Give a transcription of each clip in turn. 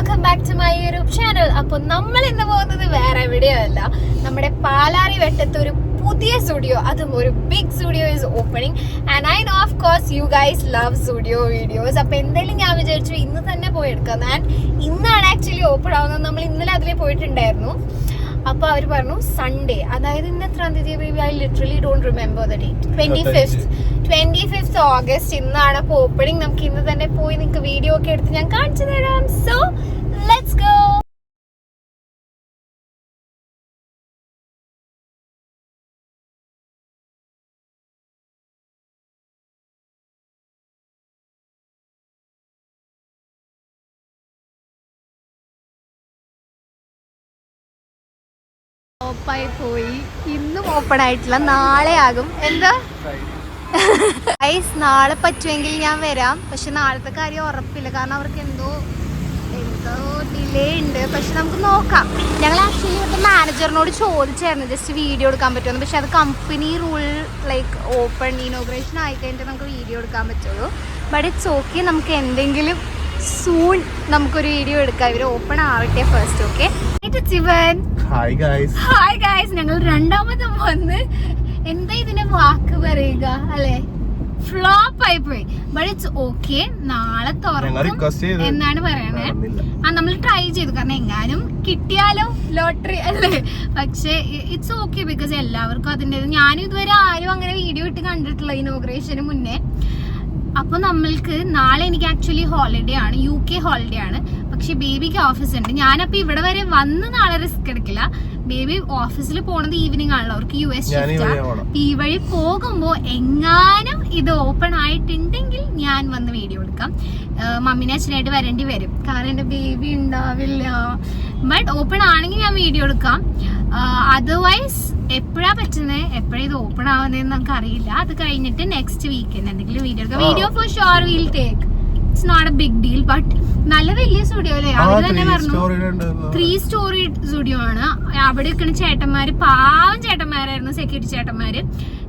Welcome back to my YouTube channel. അപ്പോൾ നമ്മൾ ഇന്ന് പോകുന്നത് വേറെ എവിടെയോ അല്ല, നമ്മുടെ പാലാരി വെട്ടത്ത് ഒരു പുതിയ സ്റ്റുഡിയോ, അതും ഒരു big studio is opening. And I know of course you guys love studio videos. അപ്പോൾ എന്തെങ്കിലും ഞാൻ വിചാരിച്ചു ഇന്ന് തന്നെ പോയി എടുക്കാം. ആൻഡ് ഇന്നാണ് ആക്ച്വലി ഓപ്പൺ ആവുന്നത്. നമ്മൾ ഇന്നലെ അതിൽ പോയിട്ടുണ്ടായിരുന്നു. അപ്പോൾ അവർ പറഞ്ഞു സൺഡേ, അതായത് ഇന്ന് എത്രാം തീയതി, I literally don't remember the date, 25th August ഇന്നാണ്. അപ്പോൾ ഓപ്പണിംഗ് നമുക്ക് ഇന്ന് തന്നെ പോയി നിങ്ങൾക്ക് വീഡിയോ ഒക്കെ എടുത്ത് ഞാൻ കാണിച്ചു തരാം. So let's go. ഓപ്പായി പോയി. ഇന്നും ഓപ്പൺ ആയിട്ടില്ല, നാളെ ആകും. എന്താ ഗൈസ്, നാളെ പറ്റുമെങ്കിൽ ഞാൻ വരാം. പക്ഷെ നാളത്തെ കാര്യം ഉറപ്പില്ല, കാരണം അവർക്ക് എന്തോ ഡിലേ ഉണ്ട്. പക്ഷെ നമുക്ക് നോക്കാം. ഞങ്ങൾ ആക്ച്വലി ഇവിടുത്തെ മാനേജറിനോട് ചോദിച്ചായിരുന്നു ജസ്റ്റ് വീഡിയോ എടുക്കാൻ പറ്റുമെന്ന്. പക്ഷെ അത് company rule, like open inauguration ആയിക്കഴിഞ്ഞിട്ട് നമുക്ക് വീഡിയോ എടുക്കാൻ പറ്റുള്ളൂ. ബട്ട് ഇറ്റ്സ് ഓക്കെ, നമുക്ക് എന്തെങ്കിലും സൂൺ നമുക്കൊരു വീഡിയോ എടുക്കാം. ഇവർ ഓപ്പൺ ആവട്ടെ ഫസ്റ്റ്. ഓക്കെ, ഹായ് ഗൈസ്, ഞങ്ങൾ രണ്ടാമത് വന്ന് എന്താ ഇതിന്റെ വാക്ക് പറയുക അല്ലെ, ഫ്ലോപ്പ് ആയി പോയി. ബട്ട് ഇറ്റ്സ് ഓക്കെ, നാളെ തുറക്കും എന്നാണ് പറയണേ. നമ്മൾ ട്രൈ ചെയ്തു, കാരണം എങ്ങാനും കിട്ടിയാലോ, ലോട്ടറി അല്ലേ. പക്ഷെ ഇറ്റ്സ് ഓക്കെ, ബിക്കോസ് എല്ലാവർക്കും അതിൻ്റെ, ഞാനും ഇതുവരെ ആരും അങ്ങനെ വീഡിയോ ഇട്ട് കണ്ടിട്ടില്ല ഇനോഗ്രേഷന് മുന്നേ. അപ്പോൾ നമ്മൾക്ക് നാളെ എനിക്ക് ആക്ച്വലി ഹോളിഡേ ആണ്, UK ഹോളിഡേ ആണ്. പക്ഷെ ബേബിക്ക് ഓഫീസ് ഉണ്ട്. ഞാനപ്പോൾ ഇവിടെ വരെ വന്ന് നാളെ റിസ്ക് എടുക്കില്ല. ബേബി ഓഫീസിൽ പോണത് ഈവനിങ് ആണല്ലോ, അവർക്ക് US ഷിഫ്റ്റാണ്. ഈ വഴി പോകുമ്പോൾ എങ്ങാനും ഇത് ഓപ്പൺ ആയിട്ടുണ്ടെങ്കിൽ ഞാൻ വന്ന് വീഡിയോ എടുക്കാം. മമ്മിനെ അച്ഛനായിട്ട് വരേണ്ടി വരും, കാരണം എൻ്റെ ബേബി ഉണ്ടാവില്ല. ബട്ട് ഓപ്പൺ ആണെങ്കിൽ ഞാൻ വീഡിയോ എടുക്കാം. അതർവൈസ് എപ്പോഴാ പറ്റുന്നത്, എപ്പോഴാണ് ഇത് ഓപ്പൺ ആവുന്നതെന്ന് നമുക്ക് അറിയില്ല. അത് കഴിഞ്ഞിട്ട് നെക്സ്റ്റ് വീക്കെൻഡ് എന്തെങ്കിലും വീഡിയോ എടുക്കാം. Video for sure will take, it's not a big deal. But നല്ല വലിയ സ്റ്റുഡിയോ അല്ലേ, അവര് തന്നെ പറഞ്ഞു 3 സ്റ്റോറി സ്റ്റുഡിയോ ആണ്. അവിടെ നിൽക്കുന്ന ചേട്ടന്മാര് പാവം ചേട്ടന്മാരായിരുന്നു, സെക്യൂരിറ്റി ചേട്ടന്മാര്.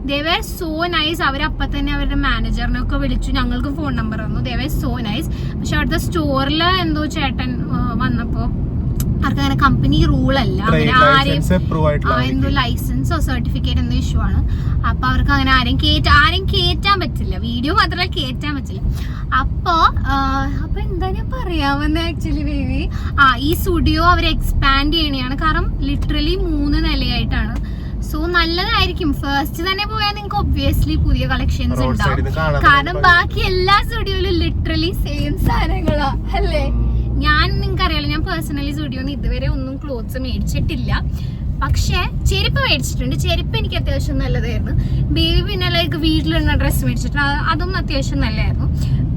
They were so nice. അവരപ്പം തന്നെ അവരുടെ മാനേജറിനൊക്കെ വിളിച്ചു, ഞങ്ങൾക്ക് ഫോൺ നമ്പർ തന്നു. They were so nice. പക്ഷെ അവിടുത്തെ സ്റ്റോറിൽ എന്തോ ചേട്ടൻ വന്നപ്പോ അവർക്ക് അങ്ങനെ കമ്പനി റൂൾ അല്ല, അങ്ങനെ ആരെയും എന്തോ ലൈസൻസോ സർട്ടിഫിക്കറ്റ് എന്തോ ഇഷ്യൂ ആണ്. അപ്പൊ അവർക്ക് അങ്ങനെ ആരെയും കേറ്റാൻ പറ്റില്ല, വീഡിയോ മാത്രമല്ല കേറ്റാൻ പറ്റില്ല. അപ്പൊ എന്താ ഞാൻ പറയാമെന്ന് ആക്ച്വലി ബേബി, ഈ സ്റ്റുഡിയോ അവർ എക്സ്പാൻഡ് ചെയ്യണയാണ്. കാരണം ലിറ്ററലി 3 നിലയായിട്ടാണ്. സോ നല്ലതായിരിക്കും. ഫസ്റ്റ് തന്നെ പോയാൽ നിങ്ങൾക്ക് ഒബ്വിയസ്ലി പുതിയ കളക്ഷൻസ് ഉണ്ടാവും, കാരണം ബാക്കി എല്ലാ സ്റ്റുഡിയോയിലും ലിറ്ററലി സെയിം സാധനങ്ങളാ അല്ലേ. നിങ്ങൾക്ക് അറിയാലോ, ഞാൻ പേഴ്സണലി സ്റ്റുഡിയോന്ന് ഇതുവരെ ഒന്നും ക്ലോത്ത്സ് മേടിച്ചിട്ടില്ല. പക്ഷെ ചെരുപ്പ് മേടിച്ചിട്ടുണ്ട്. ചെരുപ്പ് എനിക്ക് അത്യാവശ്യം നല്ലതായിരുന്നു. ബേബി പിന്നെ ലൈക്ക് വീട്ടിലുള്ള ഡ്രസ്സ് മേടിച്ചിട്ടുണ്ട്, അതും അത്യാവശ്യം നല്ലതായിരുന്നു.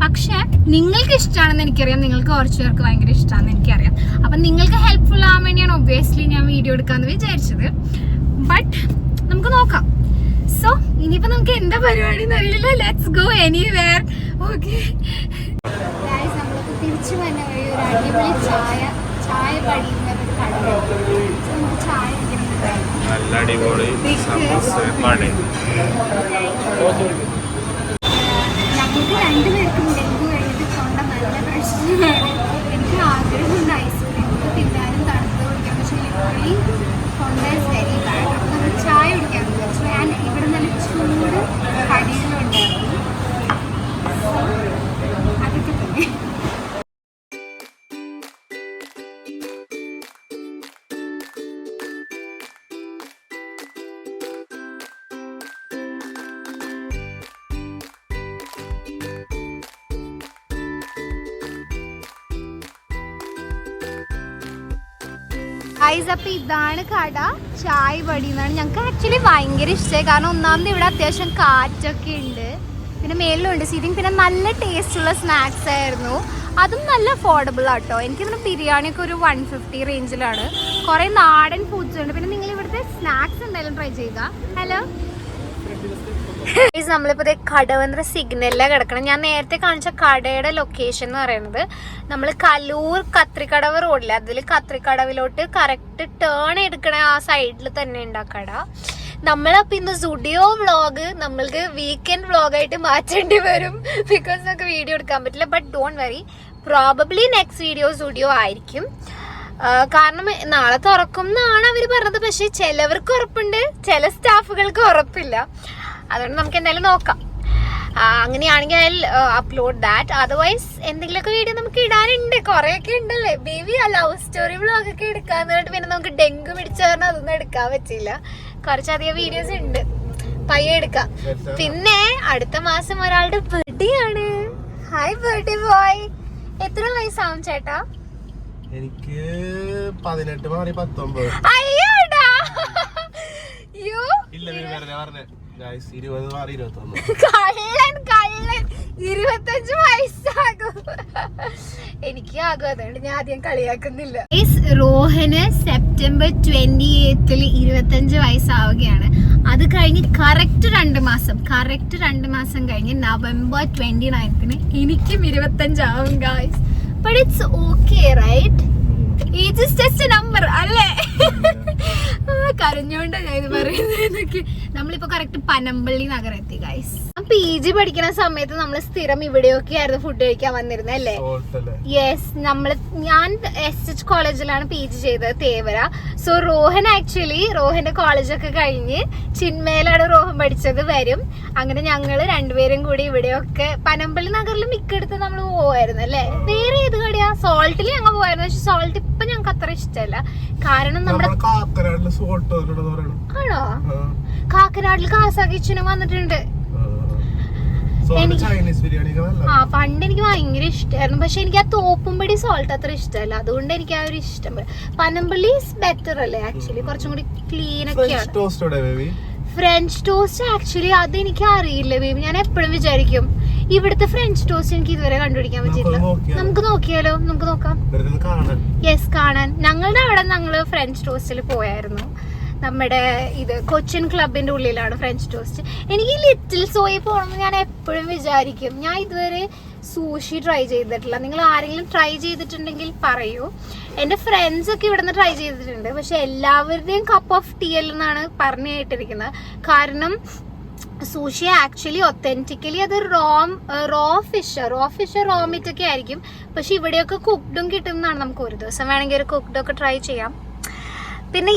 പക്ഷെ നിങ്ങൾക്ക് ഇഷ്ടമാണെന്ന് എനിക്കറിയാം, നിങ്ങൾക്ക് കുറച്ച് പേർക്ക് ഭയങ്കര ഇഷ്ടമാണെന്ന് എനിക്കറിയാം. അപ്പം നിങ്ങൾക്ക് ഹെൽപ്ഫുൾ ആവാൻ വേണ്ടിയാണ് ഒബ്വിയസ്ലി ഞാൻ വീഡിയോ എടുക്കാമെന്ന് വിചാരിച്ചത്. ബട്ട് നമുക്ക് നോക്കാം. സോ ഇനിയിപ്പോൾ നമുക്ക് എന്താ പരിപാടി എന്നറിയില്ല. Let's go anywhere. ഓക്കെ, നമ്മളിപ്പോൾ തിരിച്ചു വന്ന വഴി ഒരു അടിപൊളി ചായ പടിയുന്ന ഒരു കടയുണ്ട്. നമുക്ക് ചായ ഞങ്ങൾക്ക് 2 പേർക്കും ഡെങ്കു കഴിഞ്ഞിട്ട് തൊണ്ട നല്ല പ്രശ്നമാണ്. എനിക്ക് ആഗ്രഹമുണ്ട് ഐസ്ക്രീം തിന്നാനും തണുത്ത് കുടിക്കാൻ, പക്ഷേ ലിറ്ററലി തൊണ്ട ഇസ് വെരി ബാഡ്. അപ്പോൾ നമ്മൾ ചായ കുടിക്കാൻ വിചാരിച്ചു. ഞാൻ ഇവിടെ നല്ല ചൂട് കടികളുണ്ടായിരുന്നു. അതൊക്കെ തന്നെ. അപ്പൊ ഇതാണ് കട, ചായ പടി എന്നാണ്. ഞങ്ങൾക്ക് ആക്ച്വലി ഭയങ്കര ഇഷ്ടമായി, കാരണം ഒന്നാമത് ഇവിടെ അത്യാവശ്യം കാറ്റൊക്കെ ഉണ്ട്, പിന്നെ മേളിലുണ്ട് സീറ്റിംഗ്, പിന്നെ നല്ല ടേസ്റ്റുള്ള സ്നാക്സ് ആയിരുന്നു. അതും നല്ല അഫോർഡബിൾ ആട്ടോ. എനിക്കിതിന് ബിരിയാണിയൊക്കെ ഒരു 150 റേഞ്ചിലാണ്. കുറേ നാടൻ ഫുഡ്സ് ഉണ്ട്. പിന്നെ നിങ്ങൾ ഇവിടുത്തെ സ്നാക്സ് എന്തായാലും ട്രൈ ചെയ്യുക. ഹലോ, നമ്മളിപ്പോൾ കടവന്ത്ര സിഗ്നലിലാണ് കിടക്കണം. ഞാൻ നേരത്തെ കാണിച്ച കടയുടെ ലൊക്കേഷൻ എന്ന് പറയുന്നത് നമ്മൾ കലൂർ കത്രിക്കടവ് റോഡിൽ, അതിൽ കത്രിക്കടവിലോട്ട് കറക്റ്റ് ടേൺ എടുക്കണ ആ സൈഡിൽ തന്നെ ഉണ്ട് ആ കട. നമ്മളപ്പോൾ ഇന്ന് സ്റ്റുഡിയോ വ്ളോഗ് നമ്മൾക്ക് വീക്കെൻഡ് വ്ളോഗായിട്ട് മാറ്റേണ്ടി വരും, ബിക്കോസ് നമുക്ക് വീഡിയോ എടുക്കാൻ പറ്റില്ല. But don't worry, probably next video studio ആയിരിക്കും. കാരണം നാളെ തുറക്കും എന്നാണ് അവർ പറഞ്ഞത്. പക്ഷെ ചിലവർക്ക് ഉറപ്പുണ്ട്, ചില സ്റ്റാഫുകൾക്ക് ഉറപ്പില്ല. അതുകൊണ്ട് നമുക്ക് എന്തായാലും നോക്കാം. അങ്ങനെയാണെങ്കിൽ ഐ അപ്ലോഡ് ദാറ്റ്. അതർവൈസ് എന്തെങ്കിലുമൊക്കെ വീഡിയോ നമുക്ക് ഇടാനുണ്ട്, കുറെയൊക്കെ ഉണ്ടല്ലേ ബേബി. ആ ലവ് സ്റ്റോറി വ്ളോഗൊക്കെ എടുക്കാന്ന് പറഞ്ഞിട്ട് പിന്നെ നമുക്ക് ഡെങ്കു പിടിച്ച കാരണം അതൊന്നും എടുക്കാൻ പറ്റില്ല. കുറച്ചധികം വീഡിയോസ് ഉണ്ട്, പയ്യെ എടുക്കാം. പിന്നെ അടുത്ത മാസം ഒരാളുടെ ബർത്ത്ഡേ ആണ്. Hi birthday boy. എത്ര വയസ്സാവും ചേട്ടാ? എനിക്ക് 18 മാറി 19. അയ്യോടാ. യോ ഇല്ല പറഞ്ഞ 20 മാറി 21. കള്ളൻ 25 വയസ്സാകും. എനിക്ക് ആകും, അതുകൊണ്ട് ഞാൻ ആദ്യം കളിയാക്കുന്നില്ല. റോഹന് സെപ്റ്റംബർ 28 25 വയസ്സാവുകയാണ്. അത് കഴിഞ്ഞ് കറക്റ്റ് 2 മാസം കഴിഞ്ഞ് നവംബർ 29 എനിക്കും 25 ആവും guys. But it's okay right? Age is just a number അല്ലേ? കരഞ്ഞോണ്ടാ ഞാൻ ഇത് പറയുന്നതൊക്കെ. നമ്മളിപ്പോ കറക്റ്റ് പനമ്പള്ളി നഗരം എത്തി ഗൈസ്. PG പഠിക്കുന്ന സമയത്ത് നമ്മൾ സ്ഥിരം ഇവിടെയൊക്കെ ആയിരുന്നു ഫുഡ് കഴിക്കാൻ വന്നിരുന്നത് അല്ലേ? യെസ്. ഞാൻ SH കോളേജിലാണ് PG ചെയ്തത്, തേവര. സോ റോഹന്റെ കോളേജൊക്കെ കഴിഞ്ഞ് ചിന്മയിലാണ് റോഹൻ പഠിച്ചത് വരും. അങ്ങനെ ഞങ്ങള് രണ്ടുപേരും കൂടി ഇവിടെയൊക്കെ പനമ്പള്ളി നഗറിൽ മിക്കടുത്ത് നമ്മൾ പോവായിരുന്നു അല്ലേ? വേറെ ഏത് കടയാ? സോൾട്ടിൽ ഞങ്ങൾ പോവായിരുന്നു. പക്ഷെ സോൾട്ട് ഇപ്പൊ ഞങ്ങൾക്ക് അത്ര ഇഷ്ടമല്ല. കാരണം നമ്മുടെ ആണോ? കാക്കനാട്ടിൽ കാസ കിച്ചനും വന്നിട്ടുണ്ട്. പണ്ട് എനിക്ക് ഭയങ്കര ഇഷ്ടമായിരുന്നു. പക്ഷെ എനിക്ക് ആ തോപ്പുംപടി സോൾട്ട് അത്ര ഇഷ്ടമല്ല. അതുകൊണ്ട് എനിക്ക് ആ ഒരു ഇഷ്ടം. പനമ്പള്ളി ബെറ്റർ അല്ലേ ആക്ച്വലി? കുറച്ചും കൂടി ക്ലീൻ ഒക്കെയാണ്. ഫ്രഞ്ച് ടോസ്റ്റ് ആക്ച്വലി അതെനിക്ക് അറിയില്ല ബേബി. ഞാൻ എപ്പോഴും വിചാരിക്കും ഇവിടുത്തെ ഫ്രഞ്ച് ടോസ്റ്റ് എനിക്ക് ഇതുവരെ കണ്ടുപിടിക്കാൻ പറ്റില്ല. നമുക്ക് നോക്കിയാലോ? നമുക്ക് നോക്കാം. യെസ്, കാണാൻ. ഞങ്ങളുടെ അവിടെ ഞങ്ങള് ഫ്രഞ്ച് ടോസ്റ്റിൽ പോയായിരുന്നു. നമ്മുടെ ഇത് കൊച്ചിൻ ക്ലബിന്റെ ഉള്ളിലാണ് ഫ്രഞ്ച് ടോസ്റ്റ്. എനിക്ക് ലിറ്റിൽ സോയിൽ പോകണമെന്ന് ഞാൻ എപ്പോഴും വിചാരിക്കും. ഞാൻ ഇതുവരെ സൂഷി ട്രൈ ചെയ്തിട്ടില്ല. നിങ്ങൾ ആരെങ്കിലും ട്രൈ ചെയ്തിട്ടുണ്ടെങ്കിൽ പറയൂ. എൻ്റെ ഫ്രണ്ട്സ് ഒക്കെ ഇവിടെ നിന്ന് ട്രൈ ചെയ്തിട്ടുണ്ട്. പക്ഷെ എല്ലാവരുടെയും കപ്പ് ഓഫ് ടീ എന്നാണ് പറഞ്ഞു കേട്ടിരിക്കുന്നത്. കാരണം സൂഷി ആക്ച്വലി ഒത്തന്റിക്കലി അത് റോ ഫിഷ് റോ മീറ്റ് ഒക്കെ ആയിരിക്കും. പക്ഷെ ഇവിടെയൊക്കെ കുക്ക്ഡും കിട്ടുന്നതാണ്. നമുക്ക് ഒരു ദിവസം വേണമെങ്കിൽ ഒരു കുക്ക്ഡൊക്കെ ട്രൈ ചെയ്യാം. പിന്നെ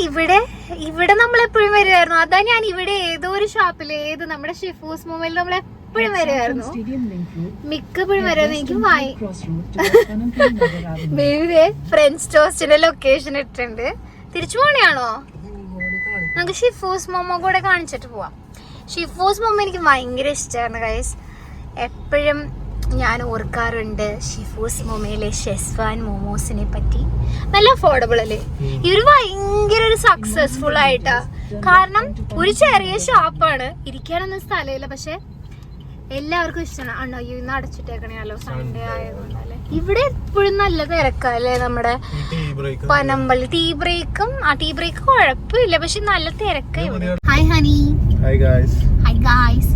ഇവിടെ നമ്മളെപ്പോഴും വരുമായിരുന്നു. അതാ ഞാൻ ഇവിടെ ഏതോ ഒരു ഷോപ്പിൽ നമ്മുടെ ഷിഫൂസ് മൊബൈലിൽ നമ്മളെപ്പോഴും വരുമായിരുന്നു. മിക്കപ്പോഴും വരുമായിരുന്നു. എനിക്ക് ബേബി ഫ്രഞ്ച് ടോസ്റ്റിന്റെ ലൊക്കേഷൻ ഇട്ടിട്ടുണ്ട്. തിരിച്ചു പോണെയാണോ? നമുക്ക് ഷിഫൂസ് മോമോ കൂടെ കാണിച്ചിട്ട് പോവാം. ഷിഫൂസ് മോമോ എനിക്ക് ഭയങ്കര ഇഷ്ടമാണ് ഗൈസ്. എപ്പോഴും ഞാൻ ഓർക്കാറുണ്ട് ഷിഫൂസ് മൊമയിലെ ഷെസ്വാൻ മോമോസിനെ പറ്റി. നല്ല അഫോർഡബിൾ അല്ലേ? ഇവര് ഭയങ്കര ഒരു സക്സസ്ഫുൾ ആയിട്ടാ. കാരണം ഒരു ചെറിയ ഷോപ്പാണ്, ഇരിക്കാനൊന്നും സ്ഥലമില്ല. പക്ഷെ എല്ലാവർക്കും ഇഷ്ടമാണ്. അണ്ണോ ഇന്ന് അടച്ചിട്ടേക്കണേല്ലോ, സൺഡേ ആയതുകൊണ്ടല്ലേ. ഇവിടെ എപ്പോഴും നല്ല തിരക്കല്ലേ നമ്മുടെ പനമ്പള്ളി. ടീ ബ്രേക്ക് കുഴപ്പമില്ല, പക്ഷെ നല്ല തിരക്കാ ഇവിടെ. Hi honey. Hi guys.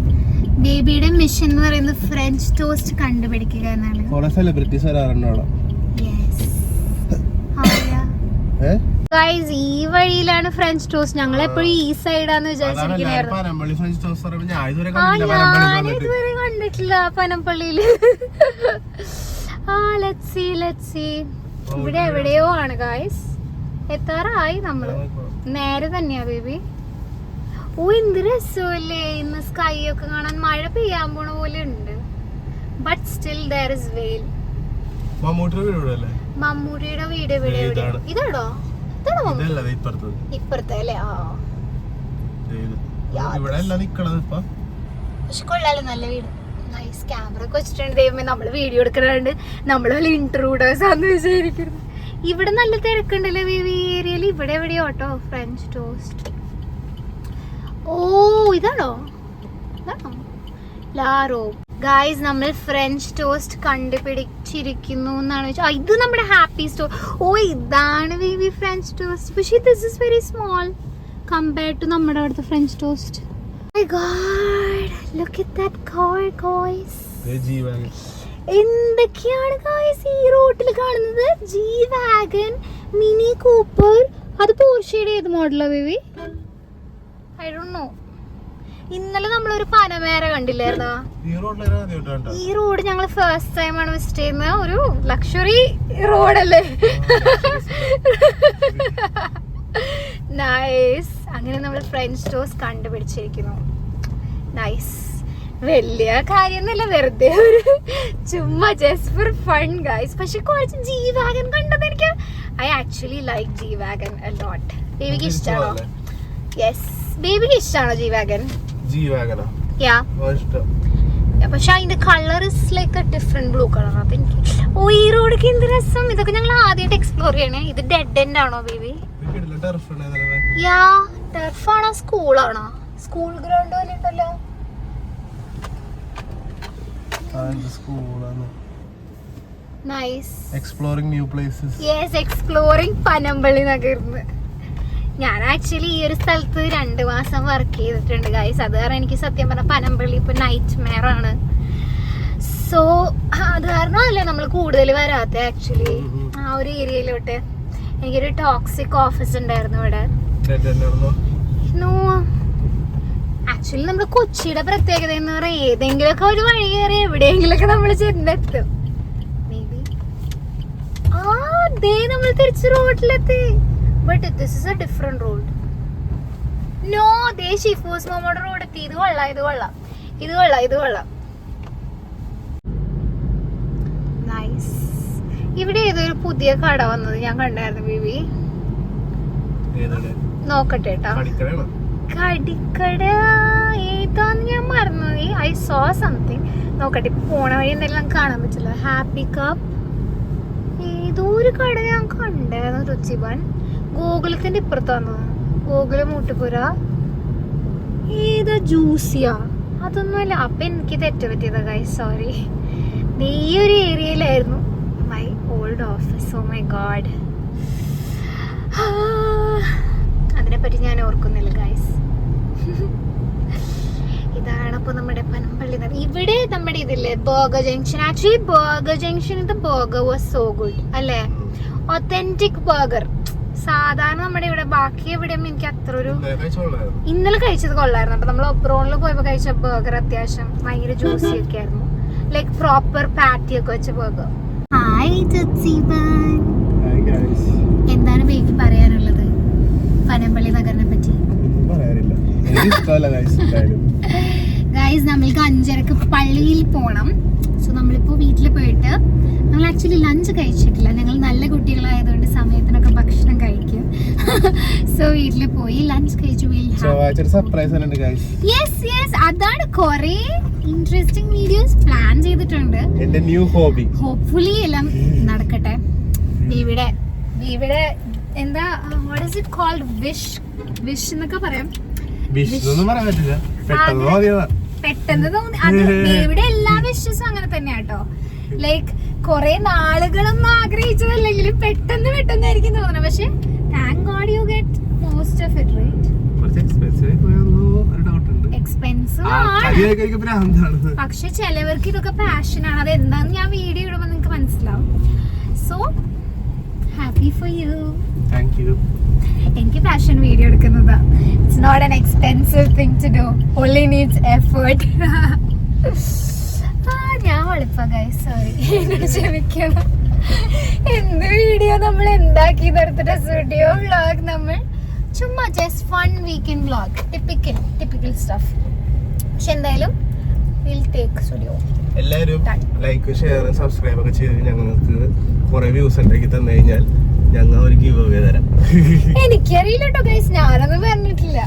ബേബിയുടെ മിഷൻ എന്ന് പറയുന്നത് ഫ്രഞ്ച് ടോസ്റ്റ് കണ്ടുപിടിക്കുക എന്നാണ്. ഈ വഴിയിലാണ് ഫ്രഞ്ച് ടോസ്റ്റ്. ഞങ്ങൾ എപ്പോഴും ഈ സൈഡാന്ന് വിചാരിച്ചിരിക്കുന്നു. ഞാൻ ഇതുവരെ കണ്ടിട്ടില്ല പനമ്പള്ളിയില്. Let's see. ഇവിടെ എവിടെയോ ആണ് ഗായ്സ്. എത്താറായി നമ്മള്. നേരെ തന്നെയാ ബേബി. ഓ എന്ത് രസമല്ലേ ഇന്ന്. സ്കൈ ഒക്കെ കാണാൻ മഴ പെയ്യാൻ പോണ പോലെ ഉണ്ട്. ബട്ട് സ്റ്റിൽ ദേർ ഇസ് വെയിൽ. മമ്മൂട്ടിയുടെ വീട് എവിടെയാണോ? ഇതാണോ? ഇപ്പുറത്തെ അല്ലേ? പക്ഷെ കൊള്ളാലോ, നല്ല വീട്. നൈസ്. ക്യാമറ ഒക്കെ വെച്ചിട്ടുണ്ട്. ദൈവമേ, നമ്മള് വീഡിയോ എടുക്കണുണ്ട്. നമ്മള് വല്ല ഇൻട്രൂഡേഴ്സ് ആണെന്ന് വിചാരിക്കുന്നു. ഇവിടെ നല്ല തിരക്കുണ്ടല്ലേ ഈ ഏരിയയിൽ. ഇവിടെ എവിടെയോ കേട്ടോ ഫ്രഞ്ച് ടോസ്റ്റ്. ഓ ഇതാണോ ലാറോ? ഗായ്സ്, നമ്മൾ ഫ്രഞ്ച് ടോസ്റ്റ് കണ്ടുപിടിച്ചിരിക്കുന്നു എന്നാണ് വെച്ചാൽ. ഇത് നമ്മുടെ ഹാപ്പി സ്റ്റോർ. ഓ ഇതാണ് ബേബി ഫ്രഞ്ച് ടോസ്റ്റ്. പക്ഷേ this is very small compared to നമ്മുടെ അവിടുത്തെ French toast. My god, look at that car guys. എന്തൊക്കെയാണ് ഗായ്സ് ഈ റോഡിൽ കാണുന്നത്? G wagon, Mini Cooper. അത് പോർഷയുടെ ഏത് മോഡലാ ബേബി? I don't know. ഇന്നലെ നമ്മളൊരു പനമേര കണ്ടില്ലായിരുന്നോ? ഈ റോഡ് ഞങ്ങൾ ഫസ്റ്റ് ടൈം ആണ് വിസിറ്റ് ചെയ്യുന്ന ഒരു ലക്ഷറി റോഡല്ലേ. നൈസ്. അങ്ങനെ നമ്മൾ ഫ്രഞ്ച് ടോസ്റ്റ് കണ്ടുപിടിച്ചിരിക്കുന്നു. നൈസ്. വലിയ കാര്യമൊന്നുമില്ല, വെറുതെ ഒരു ചുമ്മാ ജസ്റ്റ് ഫോർ ഫൺ ഗൈസ്. പക്ഷെ കുറച്ച് ജി വാഗൻ കണ്ടത് എനിക്ക് I actually like G wagon a lot. ബേബിക്ക് ഇഷ്ടമാണോ? യെസ്, ബേബിക്ക് ഇഷ്ടമാണോ ജി വാഗൻ? യാ. പക്ഷെ അതിന്റെ colour is like A different blue colour. അപ്പൊ എനിക്ക് ഈ റോഡൊക്കെ എന്ത് രസം. ഇതൊക്കെ ഞങ്ങൾ ആദ്യമായിട്ട് എക്സ്പ്ലോർ ചെയ്യണേ. ഇത് ഡെഡ് എൻഡ് ആണോ ബേബി? യാ, ടർഫാണോ സ്കൂളാണോ? സ്കൂൾ ഗ്രൗണ്ട് പോലെ ഉണ്ടല്ലോ. Nice. Exploring new places. Yes, exploring Panampilly നഗർന്ന്. ഞാൻ ആക്ച്വലി ഈ ഒരു സ്ഥലത്ത് 2 മാസം വർക്ക് ചെയ്തിട്ടുണ്ട് ഗൈസ്. അത് കാരണം എനിക്ക് സത്യം പറഞ്ഞ പനമ്പള്ളി ഇപ്പൊ നൈറ്റ് മെയർ ആണ്. സോ അത് കാരണമല്ലേ നമ്മൾ കൂടുതൽ വരാത്ത. ആക്ച്വലി ആ ഒരു ഏരിയയിലോട്ട് എനിക്കൊരു ടോക്സിക് ഓഫീസ് ഉണ്ടായിരുന്നു ഇവിടെ. ആക്ച്വലി നമ്മുടെ കൊച്ചിയുടെ പ്രത്യേകത എന്ന് പറയാൻ ഏതെങ്കിലുമൊക്കെ ഒരു വഴി കയറി എവിടെയെങ്കിലൊക്കെ നമ്മൾ ചെന്നെത്തും. നമ്മൾ തിരിച്ച് റോഡിലെത്തി. But this is a different road. No, ദേ ഷിഫൂസ് മോമോയുടെ റോഡ് എത്തി. ഇത് കൊള്ളാം. നൈസ്. ഇവിടെ ഏതൊരു പുതിയ കട വന്നത് ഞാൻ കണ്ടായിരുന്നു ബേബി. നോക്കട്ടെ കേട്ടോ. കടിക്കട ഏതാന്ന് ഞാൻ മറന്നുപോയി. I so something. നോക്കട്ടെ, പോണ വഴി എന്തെങ്കിലും കാണാൻ പറ്റില്ല. ഹാപ്പി കപ്പ് ഏതോ ഒരു കട ഞാൻ കണ്ടായിരുന്നു. രുചിബൻ ഗോകുലത്തിന്റെ ഇപ്പുറത്താന്ന്. ഗോകുലം മൂട്ടുപുര ഏതാ ജ്യൂസിയാ? അതൊന്നുമല്ല. അപ്പൊ എനിക്ക് തെറ്റ് പറ്റിയതാ ഗൈസ്, സോറി. ഈ ഒരു ഏരിയയിലായിരുന്നു my old office. Oh my god, അതിനെപ്പറ്റി ഞാൻ ഓർക്കുന്നില്ല ഗൈസ്. ഇതാണ് അപ്പൊ നമ്മുടെ പനമ്പള്ളി. ഇവിടെ നമ്മുടെ ഇതില്ലേ burger junction. Actually burger junction burger was so good അല്ലേ? Authentic burger. സാധാരണ നമ്മുടെ ഇവിടെ ബാക്കി എവിടെയും എനിക്ക് അത്ര ഒരു ഇന്നലെ കഴിച്ചത് കൊള്ളായിരുന്നു. അപ്പൊ നമ്മൾ ഒബ്രോണിൽ പോയപ്പോ കഴിച്ച ബർഗർ അത്യാവശ്യം ഭയങ്കര ജ്യൂസി ഒക്കെ ആയിരുന്നു. ലൈക് പ്രോപ്പർ പാറ്റി ഒക്കെ വെച്ച ബർഗർ. എന്താണ് ബേബി പറയാനുള്ളത് പനമ്പള്ളി നഗറിനെ പറ്റി? ഗൈസ്, നമ്മൾക്ക് 5:30 പള്ളിയിൽ പോണം. സോ നമ്മളിപ്പോ വീട്ടിൽ പോയിട്ട് നമ്മൾ ആക്ച്വലി ലഞ്ച് കഴിച്ചിട്ടില്ല. ഞങ്ങൾ നല്ല കുട്ടികളായതുകൊണ്ട് സമയത്തിനൊക്കെ ഭക്ഷണം കഴിക്കും. സോ വീട്ടിൽ പോയി ലഞ്ച് കഴിച്ചു. അതാണ് കുറെ ഇൻട്രസ്റ്റിംഗ് വീഡിയോസ് പ്ലാൻ ചെയ്തിട്ടുണ്ട്. ഹോപ്പ്ഫുള്ളി എല്ലാം നടക്കട്ടെ. ഇവിടെ എന്താ what is it called? Wish എന്നൊക്കെ പറയാം. പെട്ടെന്ന് തോന്നി. അത് ഇവിടെ എല്ലാ വിഷസും അങ്ങനെ തന്നെയാട്ടോ. ലൈക്ക് കുറെ നാളുകളൊന്നും ആഗ്രഹിച്ചതല്ലെങ്കിലും പെട്ടെന്നായിരിക്കും തോന്നണം. പക്ഷെ thank god you get most of it right. Expensive ആണ്, പക്ഷെ ചിലവർക്ക് ഇതൊക്കെ പാഷനാണ്. അത് എന്താന്ന് ഞാൻ വീഡിയോ ഇടുമ്പോൾ നിങ്ങൾക്ക് മനസ്സിലാവും. So happy for you. Thank you. എനിക്ക് പാഷൻ വീഡിയോ എടുക്കുന്നതാ. It's not an expensive thing to do, only needs effort. ഞാൻ ഒളിപ്പാ ഗൈസ്, സോറി, എന്നോട് ക്ഷമിക്കണം. എന്ത് വീഡിയോ നമ്മൾ എന്താക്കി എടുത്തിട്ട് സ്റ്റുഡിയോ വ്ളോഗ് നമ്മൾ ചുമ്മാ just fun weekend vlog, typical stuff. പക്ഷെ എന്തായാലും വിൽ ടേക്ക് സ്റ്റുഡിയോ. എല്ലാവരും ലൈക്ക് ഷെയർ സബ്സ്ക്രൈബ് ഒക്കെ ചെയ്ത് ഞങ്ങൾക്ക് കുറെ വ്യൂസ് ഉണ്ടാക്കി തന്നു കഴിഞ്ഞാൽ ഞങ്ങൾ ഒരു ഗിവ് അവേ തരാം. എനിക്കറിയില്ല കേട്ടോ ഗൈസ്, ഞാനൊന്നും പറഞ്ഞിട്ടില്ല.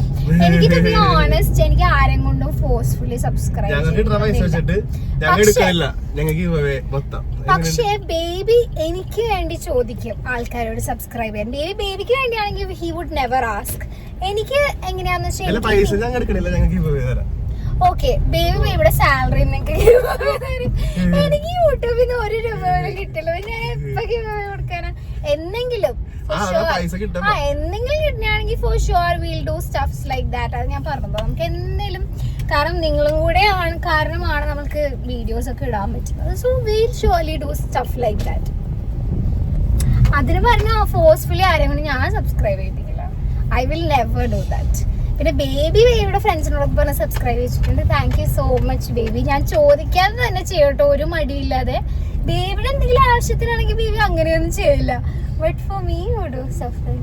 എനിക്ക് ടു ബി ഓണസ്റ്റ്, എനിക്ക് ആരും കൊണ്ടും ഫോഴ്സ്ഫുള്ളി സബ്സ്ക്രൈബ് പക്ഷേ ബേബി എനിക്ക് വേണ്ടി ചോദിക്കും ആൾക്കാരോട് സബ്സ്ക്രൈബ് ചെയ്യാൻ. ബേബിക്ക് വേണ്ടിയാണെങ്കിൽ ഹി വുഡ് നെവർ ആസ്ക്. എനിക്ക് എങ്ങനെയാന്ന് വെച്ചാൽ ഓക്കെ ബേബി ഇവിടെ സാലറി എനിക്ക് യൂട്യൂബിൽ നിന്ന് 1 രൂപ പോലും കിട്ടില്ല. ഞാൻ എപ്പോ ഗിവ് അവേ കൊടുക്കാനാ? എന്തെങ്കിലും കിട്ടുകയാണെങ്കിൽ four sure will do stuffs like that. അത് ഞാൻ പറഞ്ഞത് നമുക്ക് എന്തെങ്കിലും, കാരണം നിങ്ങളും കൂടെ കാരണമാണ് നമുക്ക് വീഡിയോസ് ഒക്കെ ഇടാൻ പറ്റുന്നത്. So will surely do stuff like that. അതിന് പറഞ്ഞ ഫോഴ്സ്ഫുള്ളി ആരെങ്കിലും ഞാൻ സബ്സ്ക്രൈബ് ചെയ്തിട്ടില്ല. I will never do that. പിന്നെ ബേബിയുടെ ഫ്രണ്ട്സിനോടൊപ്പം പറഞ്ഞ് സബ്സ്ക്രൈബ് ചെയ്തിട്ടുണ്ട്. Thank you so much baby. ഞാൻ ചോദിക്കാതെ തന്നെ ചെയ്യട്ടോ, ഒരു മടിയില്ലാതെ. ബേബിയുടെ എന്തെങ്കിലും ആവശ്യത്തിനാണെങ്കിൽ ബേബി അങ്ങനെയൊന്നും ചെയ്യില്ല. But for me do subscribe.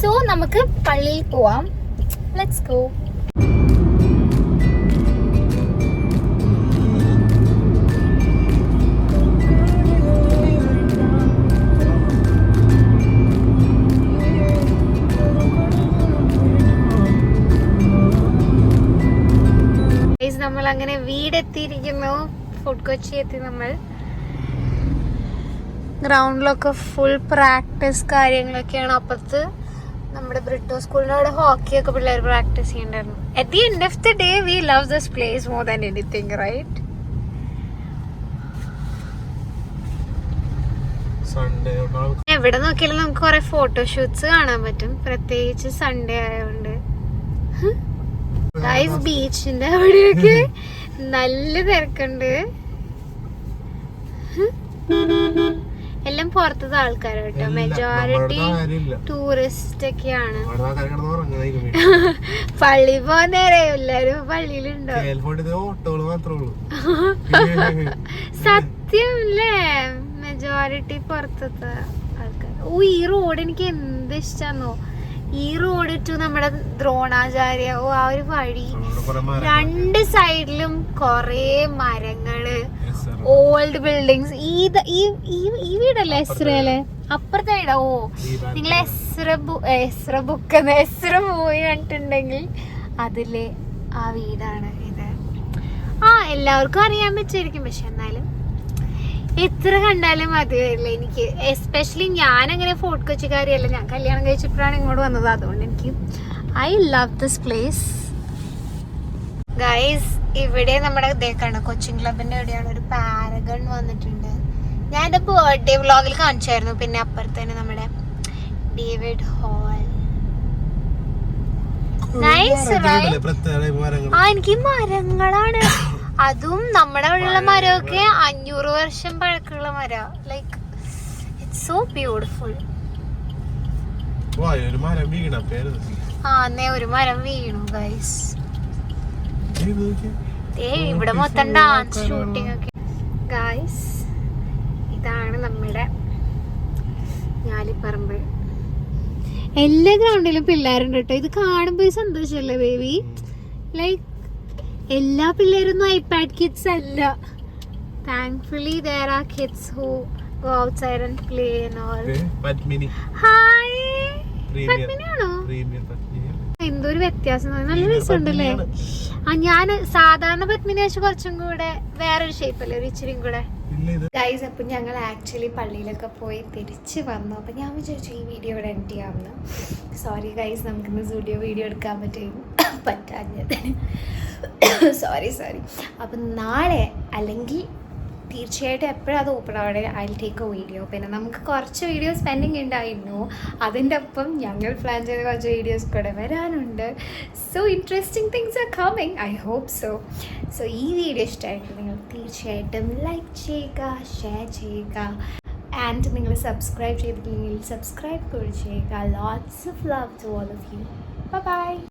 So നമുക്ക് പള്ളിയിൽ പോവാം. Let's go. നമ്മൾ അങ്ങനെ വീടെത്തിയിരിക്കുന്നു. ഫുഡ് കൊച്ചി എത്തി. നമ്മൾ ഗ്രൗണ്ടിലൊക്കെ ഫുൾ പ്രാക്ടീസ് കാര്യങ്ങളൊക്കെയാണ്. അപ്പുറത്ത് നമ്മുടെ ബ്രിട്ടോ സ്കൂളിന്റെ അവിടെ ഹോക്കിയൊക്കെ പിള്ളേർ പ്രാക്ടീസ് ചെയ്യണ്ടായിരുന്നു. At the end of the day we love this place more than anything, right? എവിടെ നോക്കിയാലും നമുക്ക് കുറെ ഫോട്ടോഷൂട്ട്സ് കാണാൻ പറ്റും, പ്രത്യേകിച്ച് സൺഡേ ആയതുകൊണ്ട്. ഗൈസ്, ബീച്ചിന്റെ അവിടെയൊക്കെ നല്ല തിരക്കുണ്ട്. എല്ലാം പുറത്തത്തെ ആൾക്കാരോട്ടോ, മെജോറിറ്റി ടൂറിസ്റ്റ് ഒക്കെയാണ്. പള്ളി പോകുന്ന നേരം എല്ലാരും പള്ളിയിലുണ്ടോ? സത്യം അല്ലേ, മെജോറിറ്റി പുറത്തത്തെ ആൾക്കാർ. ഓ, ഈ റോഡ് എനിക്ക് എന്ത് ഇഷ്ടാന്നോ. ഈ റോഡ് ടു നമ്മുടെ ദ്രോണാചാര്യ, ഓ ആ ഒരു വഴി, രണ്ട് സൈഡിലും കൊറേ മരങ്ങള്, ഓൾഡ് ബിൽഡിങ്സ്. ഈ വീടല്ലേ എസ്രയിലെ? അപ്പുറത്തെ വീടാ. ഓ, നിങ്ങൾ എസ്ര മൂവി കണ്ടിട്ടുണ്ടെങ്കിൽ അതിലെ ആ വീടാണ് ഇത്. ആ, എല്ലാവർക്കും അറിയാൻ പറ്റുമായിരിക്കും, പക്ഷെ എന്നാലും എത്ര കണ്ടാലും മതി വരില്ല എനിക്ക്. എസ്പെഷ്യലി ഞാൻ അങ്ങനെ ഫോർട്ട് കൊച്ചിക്കാരിയല്ല, ഞാൻ കല്യാണം കഴിച്ചപ്പോഴാണ് ഇങ്ങോട്ട് വന്നത്. അതുകൊണ്ട് എനിക്ക് I love this place. Guys, ഇവിടെ നമ്മുടെ ഇതേക്കാണ് കൊച്ചിൻ ക്ലബിന്റെ ഇവിടെയാണ് ഒരു പാരഗൺ വന്നിട്ടുണ്ട്. ഞാൻ എൻ്റെ ബർത്ത്ഡേ വ്ളോഗിൽ കാണിച്ചായിരുന്നു. പിന്നെ അപ്പുറത്ത് തന്നെ നമ്മുടെ ഡേവിഡ് ഹാൾ. Nice right? ആ, എനിക്ക് മരങ്ങളാണ്. അതും നമ്മുടെ അവിടെയുള്ള മരമൊക്കെ 500 വർഷം പഴക്കമുള്ള മരം. Like it's so beautiful. ആന്നേ, ഒരു മരം വീണു ഗൈസ്. ഇവിടെ മൊത്തം ഡാൻസ് ഷൂട്ടിംഗ് ഒക്കെ. ഗൈസ്, ഇതാണ് നമ്മുടെ ഞാലിപ്പറമ്പ്. എല്ലാ ഗ്രൗണ്ടിലും പിള്ളേരുണ്ട് കേട്ടോ. ഇത് കാണുമ്പോ സന്തോഷല്ലേ ബേബി? ലൈക്ക് എല്ലാ പിള്ളേരൊന്നും ഐപാഡ് കിഡ്സ് അല്ല. Thankfully there are kids who go outside and play and all. Hi, പത്മിനിയാണോ? എന്തൊരു വ്യത്യാസം, നല്ല രസമുണ്ടല്ലേ? ആ, ഞാൻ സാധാരണ പത്മിനി വെച്ച് കുറച്ചും കൂടെ വേറൊരു ഷേപ്പല്ലേ, ഒരു ഇച്ചിരിയും കൂടെ. ഗൈസ്, അപ്പം ഞങ്ങൾ ആക്ച്വലി പള്ളിയിലൊക്കെ പോയി തിരിച്ച് വന്നു. അപ്പം ഞാൻ വിചാരിച്ചു ഈ വീഡിയോ ഇവിടെ എൻഡ് ചെയ്യാമെന്ന്. സോറി ഗൈസ്, നമുക്കിന്ന് സ്റ്റുഡിയോ വീഡിയോ എടുക്കാൻ പറ്റാഞ്ഞതിന് സോറി. അപ്പം നാളെ അല്ലെങ്കിൽ തീർച്ചയായിട്ടും എപ്പോഴും അത് ഓപ്പൺ ആവണേ ഐ ടേക്ക് എ വീഡിയോ. പിന്നെ നമുക്ക് കുറച്ച് വീഡിയോസ് പെൻഡിങ് ഉണ്ടായിരുന്നു. അതിൻ്റെ ഒപ്പം ഞങ്ങൾ പ്ലാൻ ചെയ്ത കുറച്ച് വീഡിയോസ് കൂടെ വരാനുണ്ട്. So interesting things are coming, I hope so. So ഈ വീഡിയോ ഇഷ്ടമായിട്ട് നിങ്ങൾ തീർച്ചയായിട്ടും ലൈക്ക് ചെയ്യുക, ഷെയർ ചെയ്യുക. ആൻഡ് നിങ്ങൾ സബ്സ്ക്രൈബ് ചെയ്തിട്ടില്ലെങ്കിൽ സബ്സ്ക്രൈബ് കൂടി ചെയ്യുക. Lots of love to all of you. By.